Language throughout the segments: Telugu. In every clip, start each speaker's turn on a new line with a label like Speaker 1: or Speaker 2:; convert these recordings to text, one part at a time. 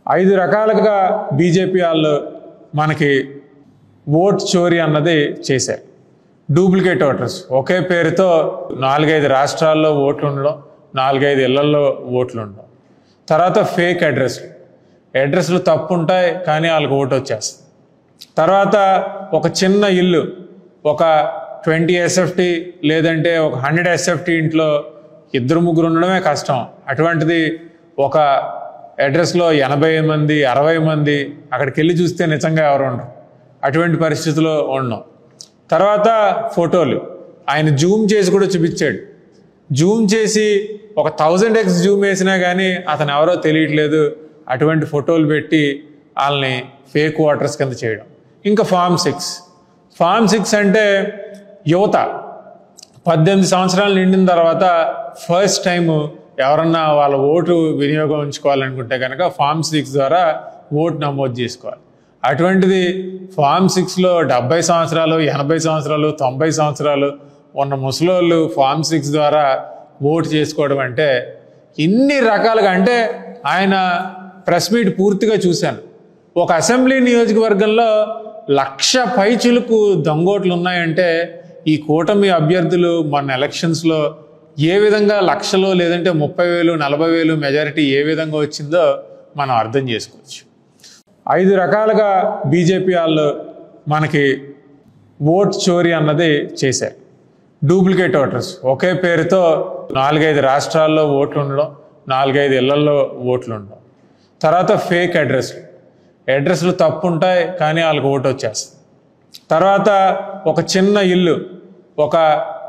Speaker 1: ఐదు రకాలుగా బీజేపీ వాళ్ళు మనకి ఓట్ చోరీ అన్నది చేశారు. డూప్లికేట్ ఓటర్స్, ఒకే పేరుతో 4-5 రాష్ట్రాల్లో ఓట్లు ఉండడం, 4-5 ఇళ్లలో ఓట్లు ఉండడం. తర్వాత ఫేక్ అడ్రస్లు తప్పు ఉంటాయి కానీ వాళ్ళకి ఓటు వచ్చేస్తుంది. తర్వాత ఒక చిన్న ఇల్లు, ఒక 20 SFT లేదంటే ఒక 100 SFT ఇంట్లో 2-3 ఉండడమే కష్టం. అటువంటిది ఒక అడ్రస్లో 80 మంది 60 మంది అక్కడికి వెళ్ళి చూస్తే నిజంగా ఎవరు ఉండరు. అటువంటి పరిస్థితిలో ఉన్నాం. తర్వాత ఫోటోలు ఆయన జూమ్ చేసి కూడా చూపించాడు. జూమ్ చేసి ఒక 1000x జూమ్ వేసినా కానీ అతను ఎవరో తెలియట్లేదు. అటువంటి ఫోటోలు పెట్టి వాళ్ళని ఫేక్ ఓటర్స్ కింద చేయడం. ఇంకా ఫామ్ 6 అంటే యువత 18 సంవత్సరాలు నిండిన తర్వాత ఫస్ట్ టైం ఎవరన్నా వాళ్ళ ఓటు వినియోగించుకోవాలనుకుంటే కనుక ఫామ్ 6 ద్వారా ఓటు నమోదు చేసుకోవాలి. అటువంటిది ఫామ్ 6లో 70 సంవత్సరాలు 80 సంవత్సరాలు 90 సంవత్సరాలు ఉన్న ముసలోళ్ళు ఫామ్ 6 ద్వారా ఓటు చేసుకోవడం అంటే ఇన్ని రకాలుగా. అంటే ఆయన ప్రెస్ మీట్ పూర్తిగా చూశాను. ఒక అసెంబ్లీ నియోజకవర్గంలో 1,00,000 పైచిలుకు దొంగోట్లు ఉన్నాయంటే ఈ కూటమి అభ్యర్థులు మొన్న ఎలక్షన్స్లో ఏ విధంగా లక్షలో లేదంటే 30,000 40,000 మెజారిటీ ఏ విధంగా వచ్చిందో మనం అర్థం చేసుకోవచ్చు. 5 రకాలుగా బీజేపీ వాళ్ళు మనకి ఓట్ చోరీ అన్నది చేశారు. డూప్లికేట్ ఓటర్స్, ఒకే పేరుతో 4-5 రాష్ట్రాల్లో ఓట్లు ఉండడం, 4-5 ఇళ్లలో ఓట్లు ఉండడం. తర్వాత ఫేక్ అడ్రస్లు తప్పు ఉంటాయి కానీ వాళ్ళకి ఓటు వచ్చేస్తుంది. తర్వాత ఒక చిన్న ఇల్లు, ఒక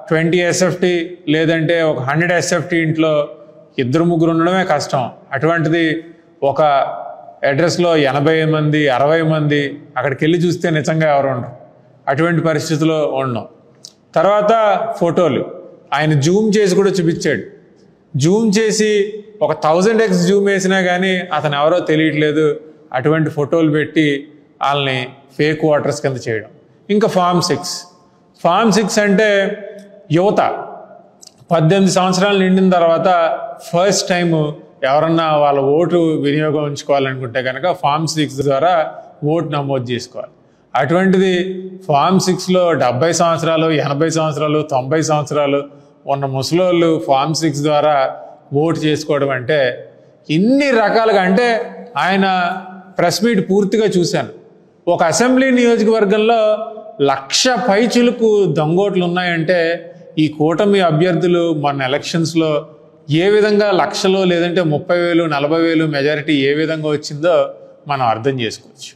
Speaker 1: 20 SFT లేదంటే ఒక 100 SFT ఇంట్లో 2-3 ఉండడమే కష్టం. అటువంటిది ఒక అడ్రస్లో 80 మంది 60 మంది అక్కడికి వెళ్ళి చూస్తే నిజంగా ఎవరు ఉండరు. అటువంటి పరిస్థితిలో ఉన్నాం. తర్వాత ఫోటోలు ఆయన జూమ్ చేసి కూడా చూపించాడు. జూమ్ చేసి ఒక 1000x జూమ్ వేసినా కానీ అతను ఎవరో తెలియట్లేదు. అటువంటి ఫోటోలు పెట్టి వాళ్ళని ఫేక్ ఓటర్స్ కింద చేయడం. ఇంకా ఫామ్ 6 అంటే యువత 18 సంవత్సరాలు నిండిన తర్వాత ఫస్ట్ టైం ఎవరన్నా వాళ్ళ ఓటు వినియోగించుకోవాలనుకుంటే కనుక ఫామ్ 6 ద్వారా ఓటు నమోదు చేసుకోవాలి. అటువంటిది ఫామ్ 6లో 70 సంవత్సరాలు 80 సంవత్సరాలు 90 సంవత్సరాలు ఉన్న ముసలోళ్ళు ఫామ్ 6 ద్వారా ఓటు చేసుకోవడం అంటే ఇన్ని రకాలుగా. అంటే ఆయన ప్రెస్ మీట్ పూర్తిగా చూశాను. ఒక అసెంబ్లీ నియోజకవర్గంలో 1,00,000 పైచిలుకు దొంగోట్లు ఉన్నాయంటే ఈ కూటమి అభ్యర్థులు మొన్న ఎలక్షన్స్లో ఏ విధంగా లక్షలో లేదంటే 30,000 40,000 మెజారిటీ ఏ విధంగా వచ్చిందో మనం అర్థం చేసుకోవచ్చు.